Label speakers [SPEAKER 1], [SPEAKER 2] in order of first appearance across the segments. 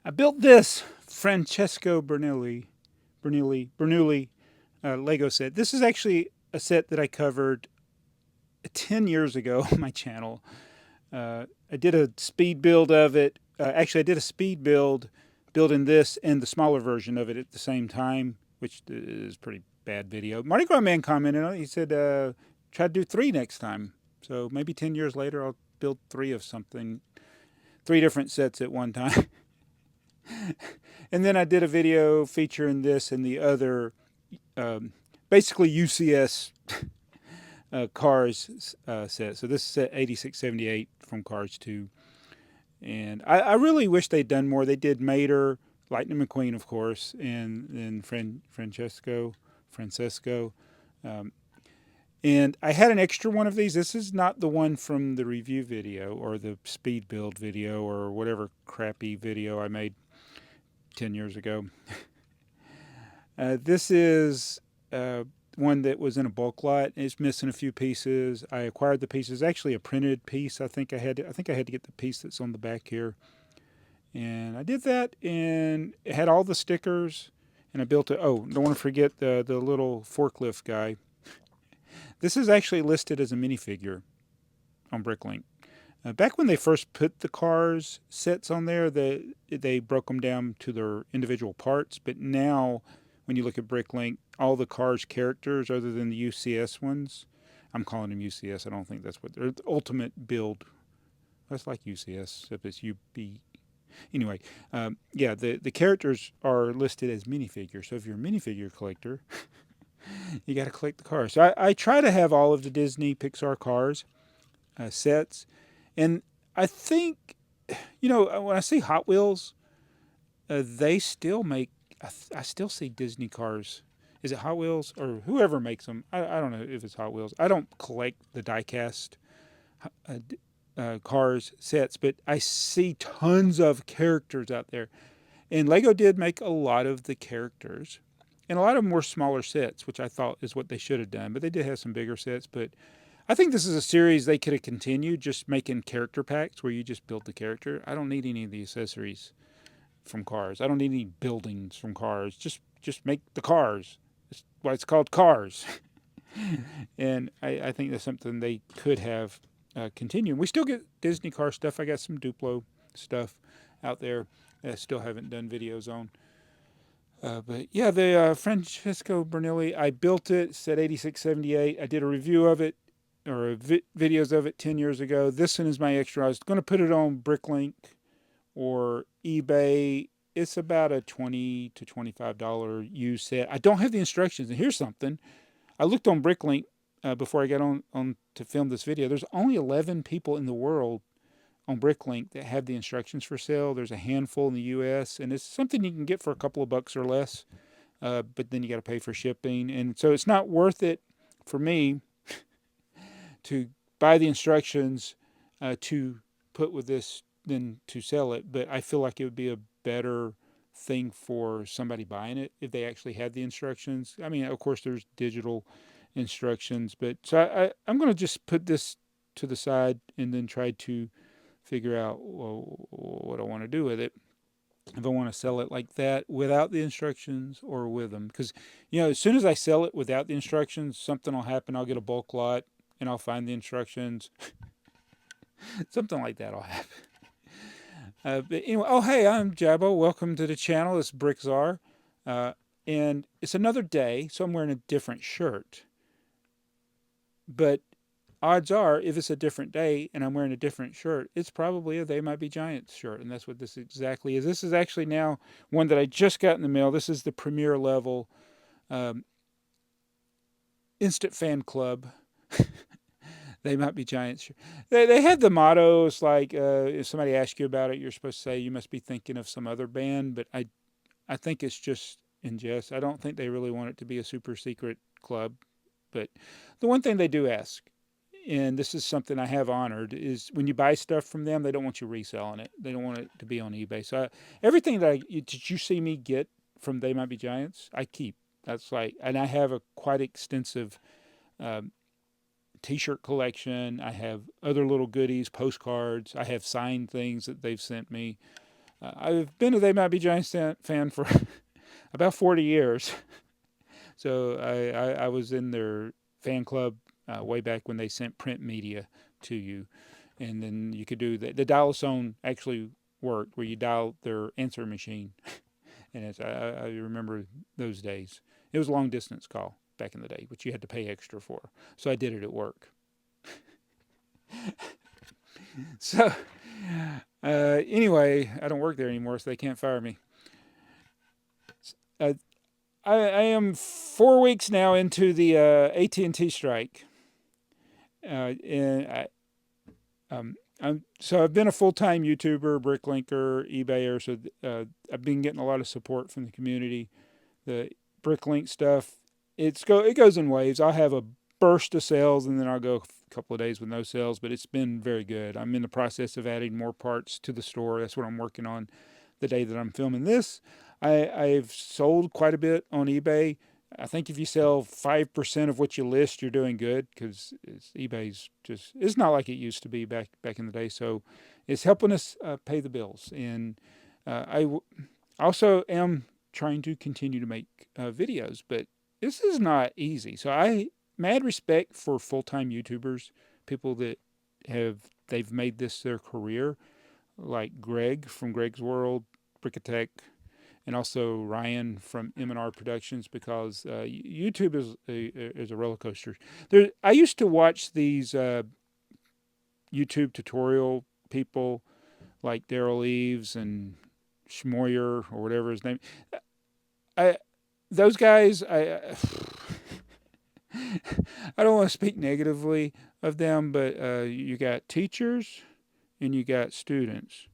[SPEAKER 1] I built this Francesco Bernoulli Lego set. This is actually a set that I covered 10 years ago on my channel. I did a speed build of it. Actually, I did a speed build building this and the smaller version of it at the same time, which is a pretty bad video. Mardi Gras Man commented on it. He said, try to do 3 next time. So maybe 10 years later, I'll build 3 of something, 3 different sets at one time. And then I did a video featuring this and the other, basically UCS Cars set. So this is set 8678 from Cars 2. And I really wish they'd done more. They did Mater, Lightning McQueen, of course, and Francesco. And I had an extra one of these. This is not the one from the review video or the speed build video or whatever crappy video I made 10 years ago. This is one that was in a bulk lot. It's missing a few pieces. I acquired the pieces. Actually, a printed piece. I think I had to get the piece that's on the back here, and I did that. And it had all the stickers. And I built it. Oh, don't want to forget the little forklift guy. This is actually listed as a minifigure on Bricklink. Back when they first put the Cars sets on there, they broke them down to their individual parts. But now, when you look at Bricklink, all the Cars characters, other than the UCS ones, I'm calling them UCS. I don't think that's what they're the ultimate build. That's like UCS, except it's UB. Anyway, yeah, the characters are listed as minifigures. So if you're a minifigure collector, you got to collect the cars. So I try to have all of the Disney Pixar Cars sets. And I think, when I see Hot Wheels, they still make, I still see Disney cars. Is it Hot Wheels or whoever makes them? I don't know if it's Hot Wheels. I don't collect the diecast cars sets, but I see tons of characters out there. And Lego did make a lot of the characters. And a lot of them were smaller sets, which I thought is what they should have done. But they did have some bigger sets. But I think this is a series they could have continued, just making character packs where you just build the character. I don't need any of the accessories from Cars. I don't need any buildings from Cars. Just make the cars. That's why it's called Cars. And I think that's something they could have continued. We still get Disney car stuff. I got some Duplo stuff out there that I still haven't done videos on. But yeah, the Francesco Bernoulli, I built it, set 8678. I did a review of it, or videos of it 10 years ago. This one is my extra. I was going to put it on Bricklink or eBay. It's about a $20 to $25 used set. I don't have the instructions. And here's something. I looked on Bricklink before I got on to film this video. There's only 11 people in the world on Bricklink that have the instructions for sale. There's a handful in the U.S., and it's something you can get for a couple of bucks or less, but then you got to pay for shipping. And so it's not worth it for me to buy the instructions to put with this than to sell it. But I feel like it would be a better thing for somebody buying it if they actually had the instructions. I mean, of course, there's digital instructions, but so I'm going to just put this to the side and then try to figure out what I want to do with it. If I want to sell it like that without the instructions or with them. Because, as soon as I sell it without the instructions, something will happen. I'll get a bulk lot and I'll find the instructions. Something like that will happen. But anyway, oh, hey, I'm Jabbo. Welcome to the channel. It's BrickTsar. And it's another day, so I'm wearing a different shirt. But odds are, if it's a different day and I'm wearing a different shirt, it's probably a They Might Be Giants shirt. And that's what this exactly is. This is actually now one that I just got in the mail. This is the premier level Instant Fan Club. They Might Be Giants. They had the mottos like, if somebody asks you about it, you're supposed to say you must be thinking of some other band. But I think it's just in jest. I don't think they really want it to be a super secret club. But the one thing they do ask, and this is something I have honored, is when you buy stuff from them, they don't want you reselling it. They don't want it to be on eBay. So everything that you see me get from They Might Be Giants, I keep. That's like, and I have a quite extensive T-shirt collection. I have other little goodies, postcards. I have signed things that they've sent me. I've been a They Might Be Giants fan for about 40 years. So I was in their fan club way back when they sent print media to you. And then you could do the dial-a-phone actually worked where you dial their answer machine. And I remember those days. It was a long distance call back in the day, which you had to pay extra for. So I did it at work. So anyway, I don't work there anymore, so they can't fire me. Uh, I am 4 weeks now into the AT&T strike, and so I've been a full-time YouTuber, Bricklinker, eBayer. So I've been getting a lot of support from the community. The Bricklink stuff, it goes in waves. I'll have a burst of sales, and then I'll go a couple of days with no sales. But it's been very good. I'm in the process of adding more parts to the store. That's what I'm working on the day that I'm filming this. I've sold quite a bit on eBay. I think if you sell 5% of what you list, you're doing good, because eBay's it's not like it used to be back in the day. So it's helping us pay the bills. And I also am trying to continue to make videos, but this is not easy. So I mad respect for full-time YouTubers, people that they've made this their career, like Greg from Greg's World, Brickatech, and also Ryan from M&R Productions, because YouTube is a roller coaster. I used to watch these YouTube tutorial people like Daryl Eves and Schmoyer or whatever his name. Those guys, I don't want to speak negatively of them, but you got teachers and you got students,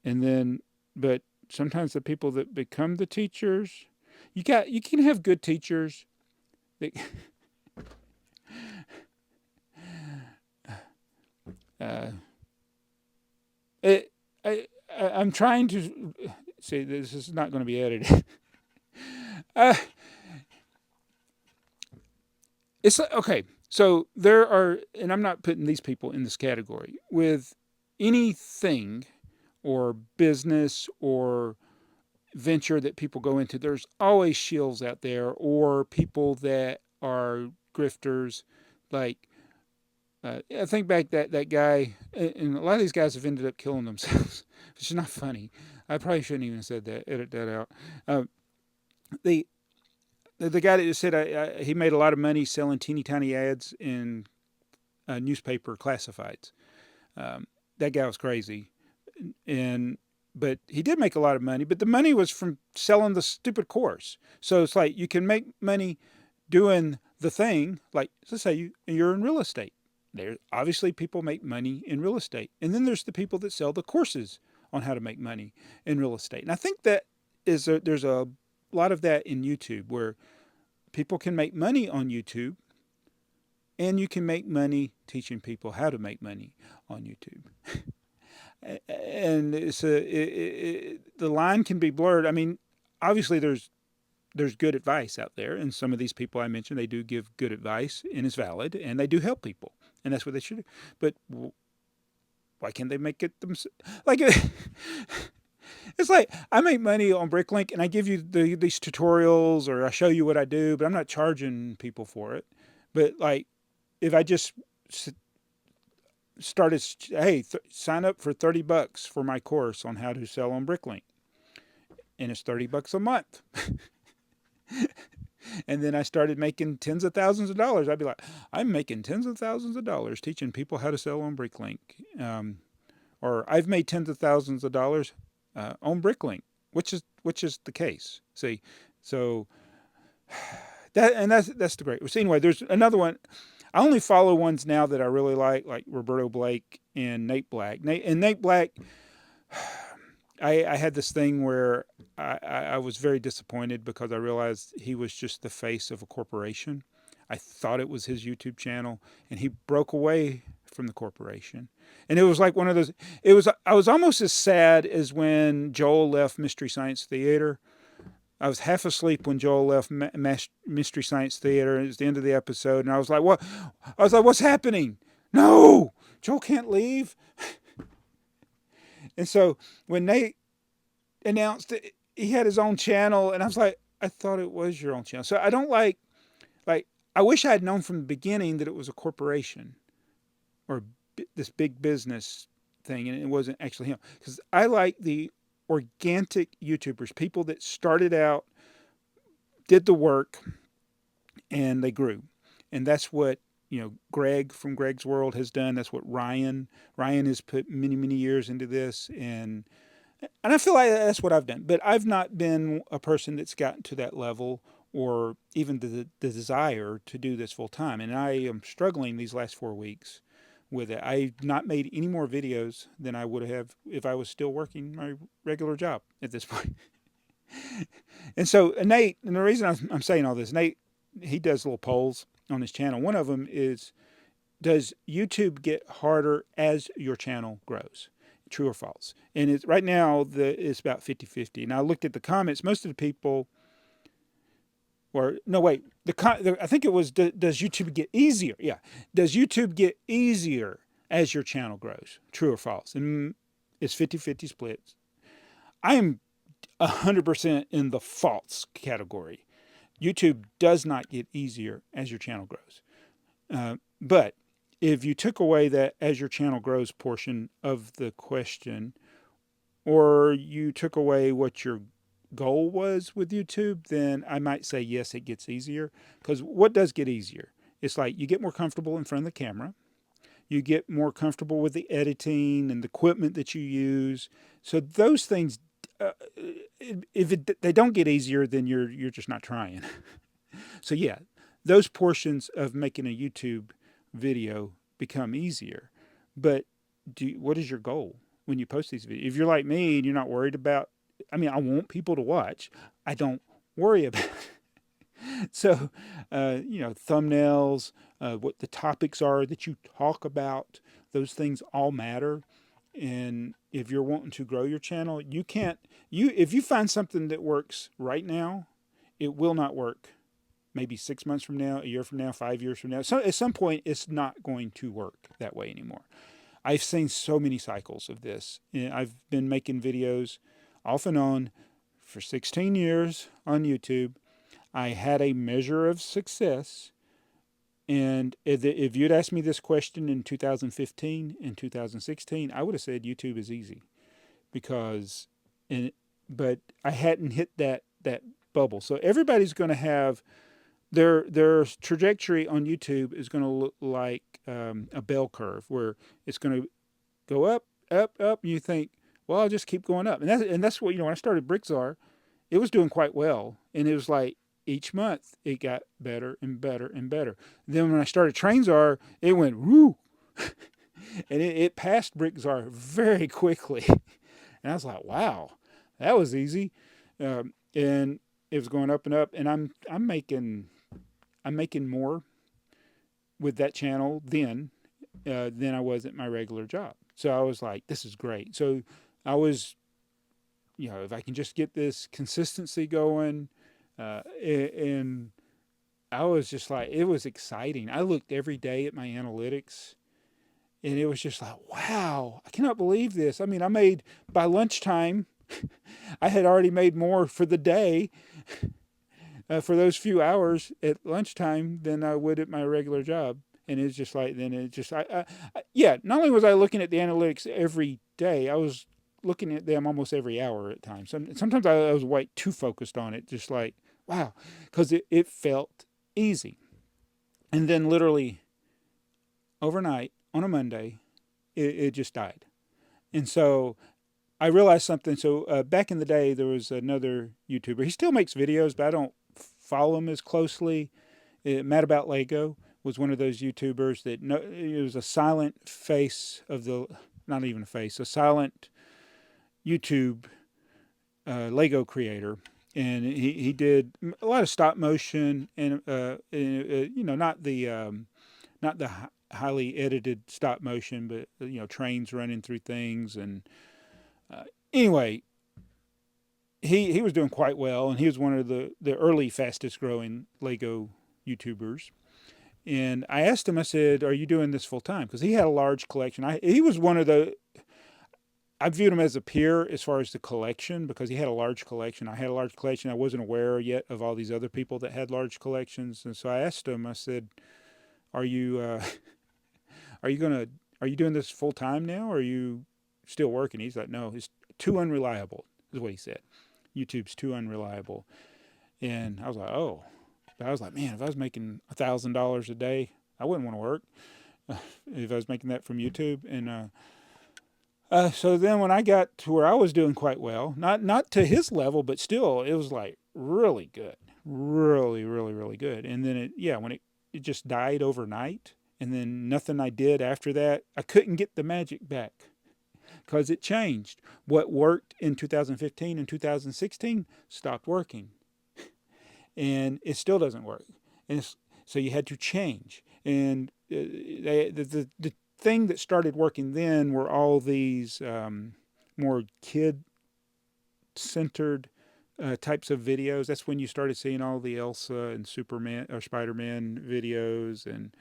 [SPEAKER 1] and then but sometimes the people that become the teachers, you can have good teachers that I'm trying to see, this is not going to be edited. It's okay. So there are, and I'm not putting these people in this category, with anything or business or venture that people go into, there's always shills out there, or people that are grifters. Like I think back that guy, and a lot of these guys have ended up killing themselves, which is not funny. I probably shouldn't even have said that. Edit that out. The guy that just said he made a lot of money selling teeny tiny ads in newspaper classifieds. That guy was crazy, but he did make a lot of money. But the money was from selling the stupid course. So it's like you can make money doing the thing. Like, let's say you're in real estate. There obviously people make money in real estate, and then there's the people that sell the courses on how to make money in real estate. And I think that there's a lot of that in YouTube, where people can make money on YouTube, and you can make money teaching people how to make money on YouTube. And the line can be blurred. I mean, obviously there's good advice out there, and some of these people I mentioned, they do give good advice and it's valid, and they do help people, and that's what they should do. But why can't they make it themselves? Like, it's like I make money on Bricklink, and I give you these tutorials, or I show you what I do, but I'm not charging people for it. But like, if I just started, hey, sign up for $30 for my course on how to sell on Bricklink, and it's $30 a month. And then I started making tens of thousands of dollars. I'd be like, I'm making tens of thousands of dollars teaching people how to sell on Bricklink. Or I've made tens of thousands of dollars on Bricklink, which is the case. See, so that's the great. So anyway, there's another one. I only follow ones now that I really like Roberto Blake and Nate Black. Nate Black, I had this thing where I was very disappointed, because I realized he was just the face of a corporation. I thought it was his YouTube channel, and he broke away from the corporation. And it was like one of those, I was almost as sad as when Joel left Mystery Science Theater. I was half asleep when Joel left Mystery Science Theater, and it was the end of the episode, and I was like, what? I was like, what's happening? No, Joel can't leave. And so when Nate announced that he had his own channel, and I was like, I thought it was your own channel. So I don't like I wish I had known from the beginning that it was a corporation or this big business thing, and it wasn't actually him. Because I like the organic YouTubers, people that started out, did the work, and they grew. And that's what, Greg from Greg's World has done. That's what Ryan has put many, many years into this. And I feel like that's what I've done. But I've not been a person that's gotten to that level or even the desire to do this full time. And I am struggling these last 4 weeks with it. I've not made any more videos than I would have if I was still working my regular job at this point. And so Nate, and the reason I'm saying all this, Nate, he does little polls on his channel. One of them is, does YouTube get harder as your channel grows? True or false? And it's right now it's about 50-50. And I looked at the comments. Most of the people, or no, wait, I think it was, does YouTube get easier? Yeah. Does YouTube get easier as your channel grows? True or false? And it's 50-50 splits. I am 100% in the false category. YouTube does not get easier as your channel grows. But if you took away that as your channel grows portion of the question, or you took away what your goal was with YouTube, then I might say yes, it gets easier. Because what does get easier? It's like you get more comfortable in front of the camera. You get more comfortable with the editing and the equipment that you use. So those things, they don't get easier, then you're just not trying. So yeah, those portions of making a YouTube video become easier. But what is your goal when you post these videos? If you're like me and you're not worried about, I want people to watch. I don't worry about it. So, thumbnails, what the topics are that you talk about, those things all matter. And if you're wanting to grow your channel, if you find something that works right now, it will not work maybe 6 months from now, a year from now, 5 years from now. So at some point, it's not going to work that way anymore. I've seen so many cycles of this. I've been making videos off and on for 16 years on YouTube. I had a measure of success. And if you'd asked me this question in 2015 and 2016, I would have said YouTube is easy but I hadn't hit that bubble. So everybody's going to have their trajectory on YouTube is going to look like a bell curve where it's going to go up, up, up. And you think, well, I'll just keep going up. And that's what, when I started BrickTsar, it was doing quite well. And it was like each month it got better and better and better. Then when I started TrainTsar, it went woo. And it passed BrickTsar very quickly. And I was like, wow, that was easy. And it was going up and up. And I'm making more with that channel than I was at my regular job. So I was like, this is great. So I was, if I can just get this consistency going, and I was just like, it was exciting. I looked every day at my analytics, and it was just like, wow, I cannot believe this. I made, by lunchtime, I had already made more for the day, for those few hours at lunchtime than I would at my regular job. And it's just like, not only was I looking at the analytics every day, I was looking at them almost every hour at times. Sometimes I was way too focused on it, just like, wow, because it felt easy. And then literally overnight on a Monday, it just died. And so I realized something. So back in the day, there was another YouTuber. He still makes videos, but I don't follow him as closely. Mad About Lego was one of those YouTubers that it was a silent face of not even a face, a silent YouTube Lego creator. And he did a lot of stop motion and not the highly edited stop motion, but trains running through things. And anyway, he was doing quite well, and he was one of the early fastest growing Lego YouTubers. And I asked him, I said, are you doing this full time? Because he had a large collection. He was one of the, I viewed him as a peer as far as the collection because he had a large collection. I had a large collection. I wasn't aware yet of all these other people that had large collections, and so I asked him. I said, "Are you are you gonna are you doing this full time now? Or are you still working?" He's like, "No, it's too unreliable." Is what he said. YouTube's too unreliable, and I was like, "Oh," but I was like, "Man, if I was making $1,000 a day, I wouldn't want to work if I was making that from YouTube." And so then when I got to where I was doing quite well, not to his level, but still, it was like really good, really, really, really good. And then when it just died overnight, and then nothing I did after that, I couldn't get the magic back because it changed. What worked in 2015 and 2016 stopped working, and it still doesn't work. And so you had to change. And the thing that started working then were all these more kid-centered types of videos. That's when you started seeing all the Elsa and Superman or Spider-Man videos, and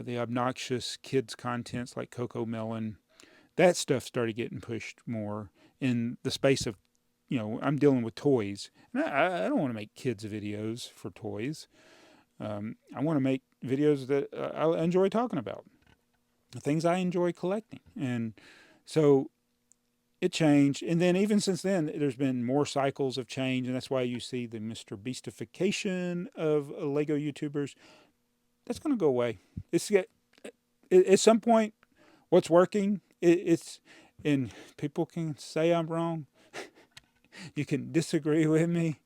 [SPEAKER 1] the obnoxious kids contents like Coco Melon. That stuff started getting pushed more in the space of, I'm dealing with toys. And I don't want to make kids videos for toys. I want to make videos that I enjoy talking about, things I enjoy collecting. And so it changed. And then even since then, there's been more cycles of change. And that's why you see the Mr. Beastification of Lego YouTubers. That's going to go away. At some point, what's working, and people can say I'm wrong. You can disagree with me,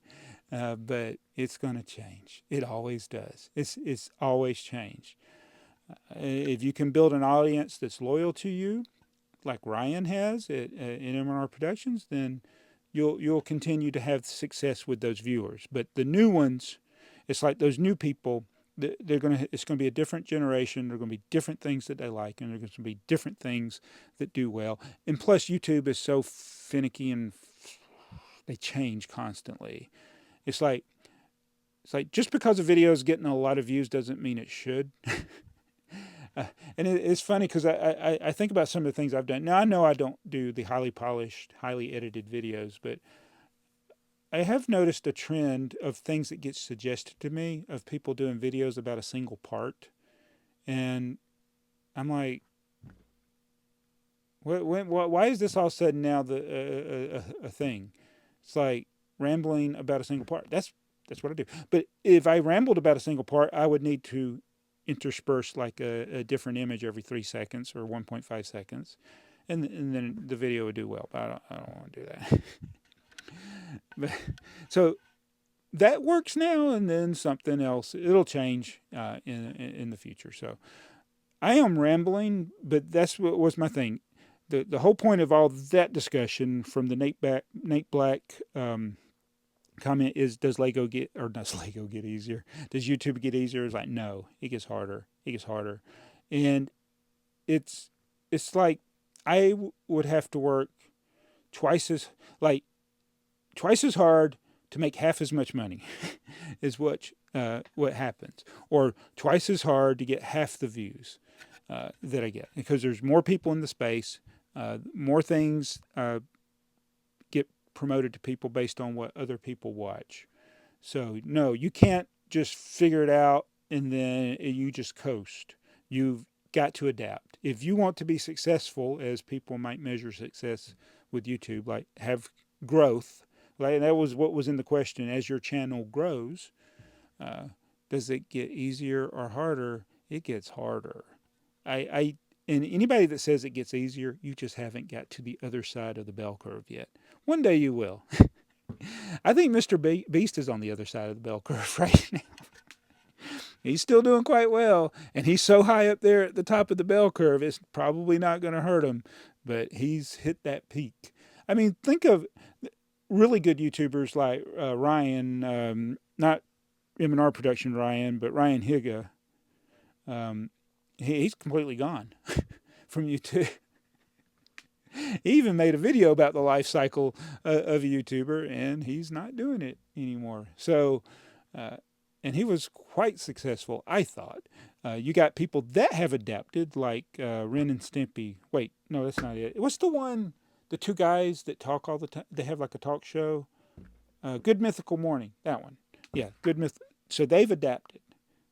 [SPEAKER 1] but it's going to change. It always does. It's always changed. If you can build an audience that's loyal to you, like Ryan has in M&R Productions, then you'll continue to have success with those viewers. But the new ones, it's like those new people. It's going to be a different generation. There are going to be different things that they like, and there's going to be different things that do well. And plus, YouTube is so finicky and they change constantly. It's like just because a video is getting a lot of views doesn't mean it should. And it's funny because I think about some of the things I've done. Now, I know I don't do the highly polished, highly edited videos, but I have noticed a trend of things that get suggested to me of people doing videos about a single part. And I'm like, why is this all of a sudden now a thing? It's like rambling about a single part. That's what I do. But if I rambled about a single part, I would need to intersperse like a different image every 3 seconds or 1.5 seconds. And then the video would do well. But I don't want to do that. But, so that works now, and then something else. It'll change in the future. So I am rambling, but that's what was my thing. The whole point of all that discussion from the Nate Black comment is, does YouTube get easier? It's like, no, it gets harder. It gets harder. And it's like I would have to work twice as hard to make half as much money is what happens, or twice as hard to get half the views that I get, because there's more people in the space, more things get promoted to people based on what other people watch. So no, you can't just figure it out and then you just coast. You've got to adapt. If you want to be successful, as people might measure success with YouTube, like have growth. Like, that was what was in the question. As your channel grows, does it get easier or harder? It gets harder. And anybody that says it gets easier, you just haven't got to the other side of the bell curve yet. One day you will. I think Mr. Beast is on the other side of the bell curve right now. He's still doing quite well, and he's so high up there at the top of the bell curve, it's probably not going to hurt him, but he's hit that peak. I mean, think of really good YouTubers like Ryan, not M&R Production Ryan, but Ryan Higa. He's completely gone from YouTube. He even made a video about the life cycle of a YouTuber, and he's not doing it anymore. So, and he was quite successful, I thought. You got people that have adapted, like Ren and Stimpy. Wait, no, that's not it. What's the one the two guys that talk all the time. They have like a talk show. Good Mythical Morning, that one. Yeah, Good Myth. So they've adapted,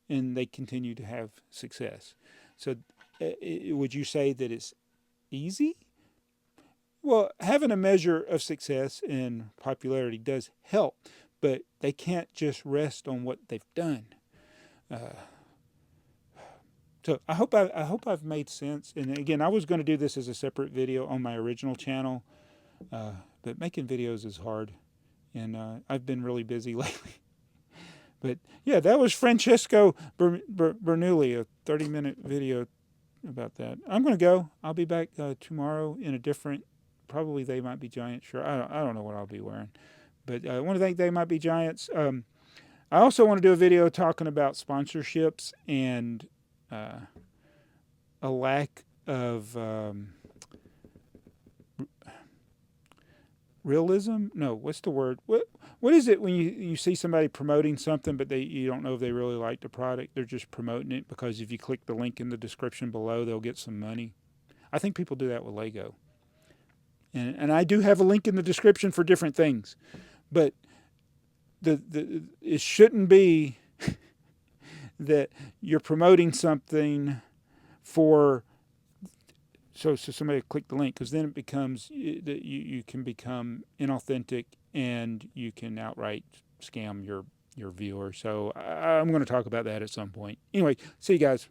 [SPEAKER 1] and they continue to have success. So, would you say that it's easy? Well, having a measure of success and popularity does help, but they can't just rest on what they've done. Uh, so I hope I've made sense. And again, I was going to do this as a separate video on my original channel, but making videos is hard, and I've been really busy lately. But yeah, that was Francesco Bernoulli, a 30-minute video about that. I'm going to go. I'll be back tomorrow in a different, probably They Might Be Giants shirt. I don't know what I'll be wearing. But I want to thank They Might Be Giants. I also want to do a video talking about sponsorships and a lack of realism. No, what's the word? What is it when you see somebody promoting something, but you don't know if they really like the product? They're just promoting it because if you click the link in the description below, they'll get some money. I think people do that with Lego. And I do have a link in the description for different things. But it shouldn't be that you're promoting something for so somebody click the link, because then it becomes that you can become inauthentic and you can outright scam your viewer. So I'm going to talk about that at some point. Anyway, see you guys.